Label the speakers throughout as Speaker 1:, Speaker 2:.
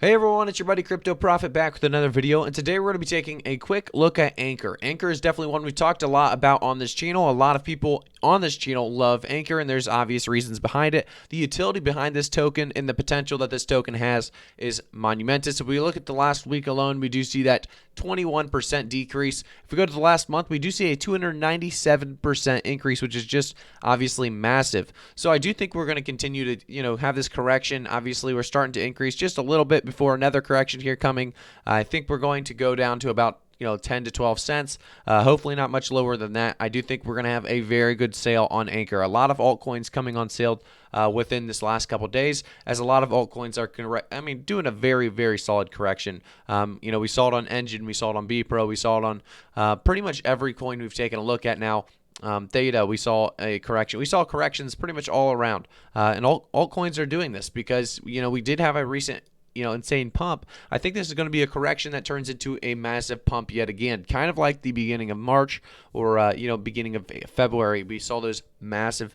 Speaker 1: Hey everyone, it's your buddy Crypto Profit back with another video, and today we're going to be taking a quick look at Ankr. Ankr is definitely one we've talked a lot about on this channel. A lot of people on this channel love Ankr, and there's obvious reasons behind it. The utility behind this token and the potential that this token has is monumentous. If we look at the last week alone, we do see that 21% decrease. If we go to the last month, we do see a 297% increase, which is just obviously massive. So I do think we're going to continue to, have this correction. Obviously, we're starting to increase just a little bit before another correction here coming. I think we're going to go down to about 10 to 12 cents. Hopefully not much lower than that. I do think we're going to have a very good sale on Ankr. A lot of altcoins coming on sale within this last couple days, as a lot of altcoins are doing a very, very solid correction. We saw it on Engine, we saw it on BPro, we saw it on pretty much every coin we've taken a look at now. Theta, we saw a correction. We saw corrections pretty much all around. And altcoins are doing this because, we did have a recent insane pump. I think this is going to be a correction that turns into a massive pump yet again, kind of like the beginning of March or beginning of February. We saw those massive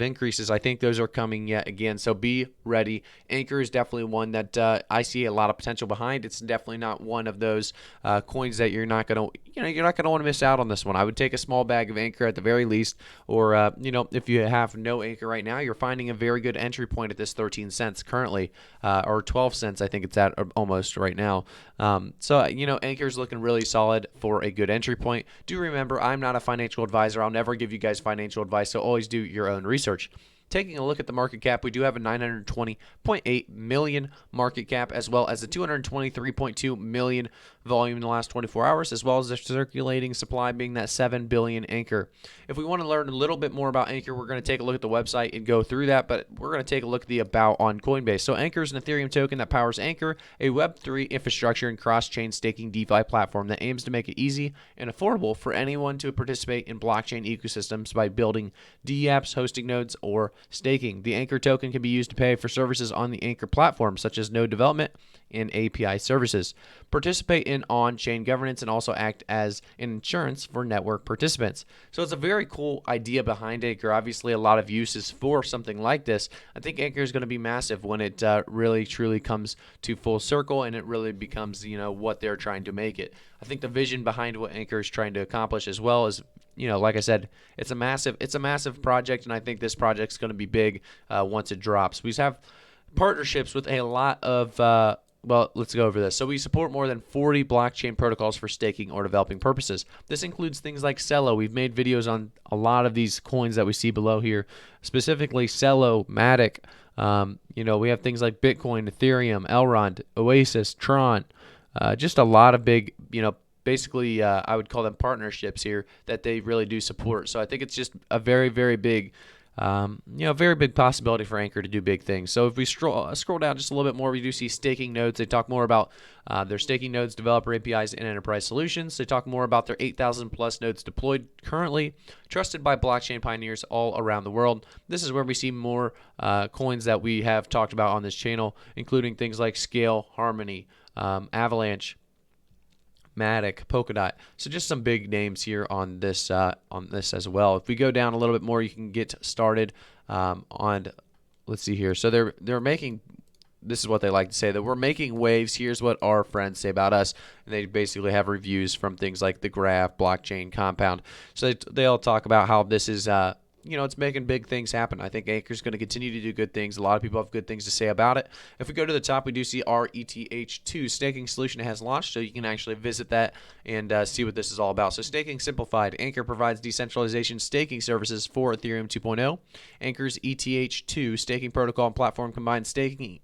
Speaker 1: increases. I think those are coming yet again, so be ready. Ankr is definitely one that I see a lot of potential behind. It's definitely not one of those coins that you're not going to want to miss out on this one. I would take a small bag of Ankr at the very least, or if you have no Ankr right now, you're finding a very good entry point at this 13 cents currently, or 12 cents I think it's at almost right now. Ankr is looking really solid for a good entry point. Do remember, I'm not a financial advisor. I'll never give you guys financial advice, so always do your own research. Taking a look at the market cap, we do have a 920.8 million market cap, as well as a 223.2 million volume in the last 24 hours, as well as the circulating supply being that 7 billion Ankr. If we want to learn a little bit more about Ankr, we're going to take a look at the website and go through that, but we're going to take a look at the about on Coinbase. So Ankr is an Ethereum token that powers Ankr, a Web3 infrastructure and cross-chain staking DeFi platform that aims to make it easy and affordable for anyone to participate in blockchain ecosystems by building dApps, hosting nodes, or staking. The Ankr token can be used to pay for services on the Ankr platform, such as node development and API services, participate in on-chain governance, and also act as an insurance for network participants. So it's a very cool idea behind Ankr. Obviously, a lot of uses for something like this. I think Ankr is going to be massive when it really, truly comes to full circle and it really becomes, what they're trying to make it. I think the vision behind what Ankr is trying to accomplish, as well as like I said, it's a massive project, and I think this project's going to be big once it drops. We have partnerships with a lot of let's go over this. So we support more than 40 blockchain protocols for staking or developing purposes. This includes things like Celo. We've made videos on a lot of these coins that we see below here, specifically Celo, Matic. We have things like Bitcoin, Ethereum, Elrond, Oasis, Tron. Just a lot of big, basically, I would call them partnerships here that they really do support. So I think it's just a very, very big, very big possibility for Ankr to do big things. So if we scroll down just a little bit more, we do see staking nodes. They talk more about their staking nodes, developer APIs, and enterprise solutions. They talk more about their 8,000 plus nodes deployed currently, trusted by blockchain pioneers all around the world. This is where we see more coins that we have talked about on this channel, including things like Scale, Harmony, Avalanche, Matic, Polkadot. So just some big names here on this as well. If we go down a little bit more, you can get started on. Let's see here. So they're making. This is what they like to say, that we're making waves. Here's what our friends say about us. And they basically have reviews from things like the Graph, Blockchain, Compound. So they all talk about how this is. It's making big things happen. I think Ankr is going to continue to do good things. A lot of people have good things to say about it. If we go to the top, we do see our ETH2 staking solution has launched, so you can actually visit that and see what this is all about. So staking simplified. Ankr provides decentralization staking services for Ethereum 2.0. Ankr's ETH2 staking protocol and platform combines staking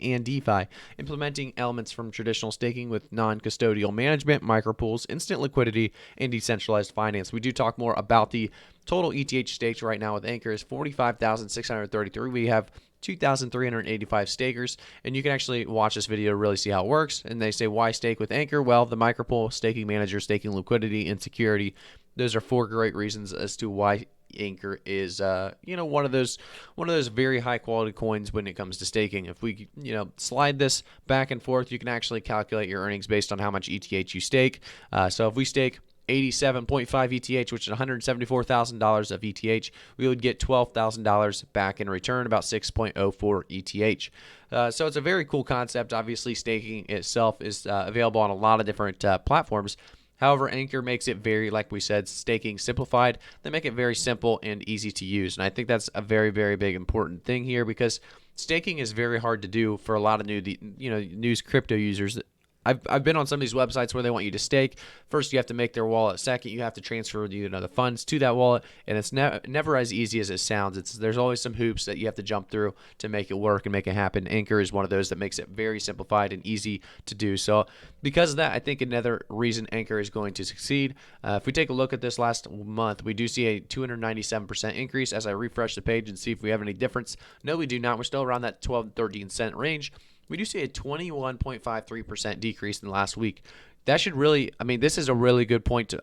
Speaker 1: and DeFi, implementing elements from traditional staking with non-custodial management, micropools, instant liquidity, and decentralized finance. We do talk more about the total ETH stakes right now with Ankr is 45,633. We have 2,385 stakers, and you can actually watch this video to really see how it works. And they say, why stake with Ankr? Well, the micropool, staking manager, staking liquidity, and security. Those are 4 great reasons as to why Ankr is one of those very high quality coins when it comes to staking. If we slide this back and forth, you can actually calculate your earnings based on how much ETH you stake. So if we stake 87.5 ETH, which is $174,000 of ETH, we would get $12,000 back in return, about 6.04 ETH. So it's a very cool concept. Obviously, staking itself is available on a lot of different platforms. However, Ankr makes it very, like we said, staking simplified. They make it very simple and easy to use. And I think that's a very, very big important thing here, because staking is very hard to do for a lot of new crypto users. I've been on some of these websites where they want you to stake. First, you have to make their wallet. Second, you have to transfer the funds to that wallet, and it's never as easy as it sounds. There's always some hoops that you have to jump through to make it work and make it happen. Ankr is one of those that makes it very simplified and easy to do. So because of that, I think another reason Ankr is going to succeed. If we take a look at this last month, we do see a 297% increase. As I refresh the page and see if we have any difference, no, we do not. We're still around that 12-13 cent range. We do see a 21.53% decrease in the last week. That should really, this is a really good point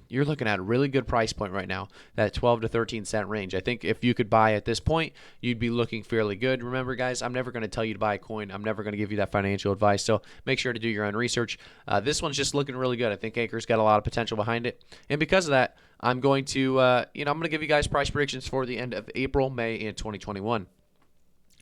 Speaker 1: you're looking at a really good price point right now, that 12 to 13 cent range. I think if you could buy at this point, you'd be looking fairly good. Remember, guys, I'm never going to tell you to buy a coin. I'm never going to give you that financial advice, so make sure to do your own research. This one's just looking really good. I think Ankr's got a lot of potential behind it, and because of that, I'm going to, I'm going to give you guys price predictions for the end of April, May, and 2021.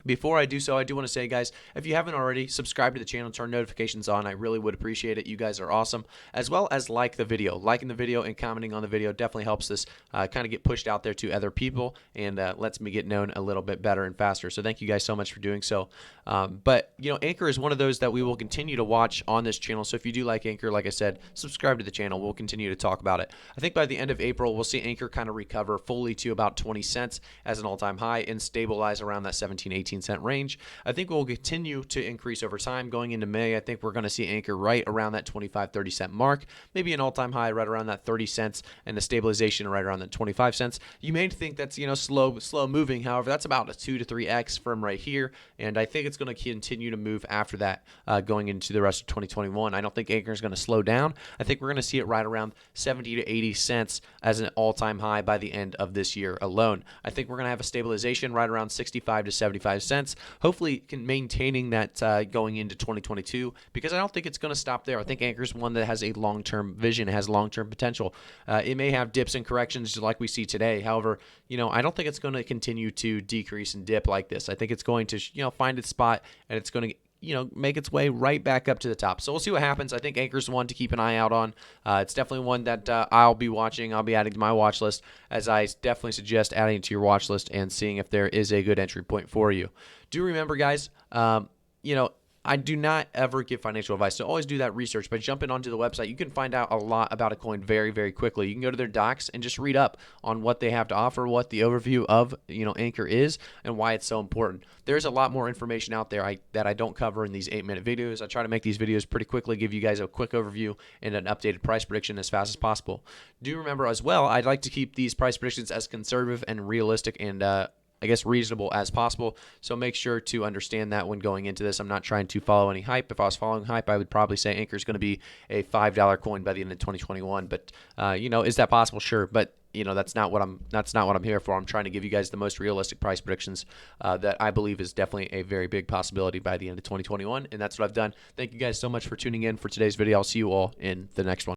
Speaker 1: Before I do so, I do want to say, guys, if you haven't already, subscribe to the channel, turn notifications on. I really would appreciate it. You guys are awesome. As well as like the video. Liking the video and commenting on the video definitely helps this kind of get pushed out there to other people, and lets me get known a little bit better and faster. So thank you guys so much for doing so. But, Ankr is one of those that we will continue to watch on this channel. So if you do like Ankr, like I said, subscribe to the channel. We'll continue to talk about it. I think by the end of April, we'll see Ankr kind of recover fully to about 20 cents as an all-time high and stabilize around that 17-18 cent range. I think we'll continue to increase over time. Going into May, I think we're going to see Ankr right around that 25-30 cent mark, maybe an all-time high right around that 30 cents and a stabilization right around that 25 cents. You may think that's slow moving. However, that's about a 2 to 3x from right here, and I think it's going to continue to move after that going into the rest of 2021. I don't think Ankr is going to slow down. I think we're going to see it right around 70 to 80 cents as an all-time high by the end of this year alone. I think we're going to have a stabilization right around 65 to 75 cents. Hopefully maintaining that going into 2022, because I don't think it's going to stop there. I think Ankr is one that has a long-term vision, has long-term potential. It may have dips and corrections like we see today. However, I don't think it's going to continue to decrease and dip like this. I think it's going to find its spot, and it's going to make its way right back up to the top. So we'll see what happens. I think Ankr's one to keep an eye out on. It's definitely one that I'll be watching. I'll be adding to my watch list, as I definitely suggest adding it to your watch list and seeing if there is a good entry point for you. Do remember, guys, I do not ever give financial advice, so always do that research. By jumping onto the website, you can find out a lot about a coin very, very quickly. You can go to their docs and just read up on what they have to offer, what the overview of Ankr is, and why it's so important. There's a lot more information out there that I don't cover in these 8-minute videos. I try to make these videos pretty quickly, give you guys a quick overview and an updated price prediction as fast as possible. Do remember as well, I'd like to keep these price predictions as conservative and realistic and reasonable as possible. So make sure to understand that when going into this. I'm not trying to follow any hype. If I was following hype, I would probably say Ankr is going to be a $5 coin by the end of 2021. But is that possible? Sure. But that's not what I'm here for. I'm trying to give you guys the most realistic price predictions that I believe is definitely a very big possibility by the end of 2021. And that's what I've done. Thank you guys so much for tuning in for today's video. I'll see you all in the next one.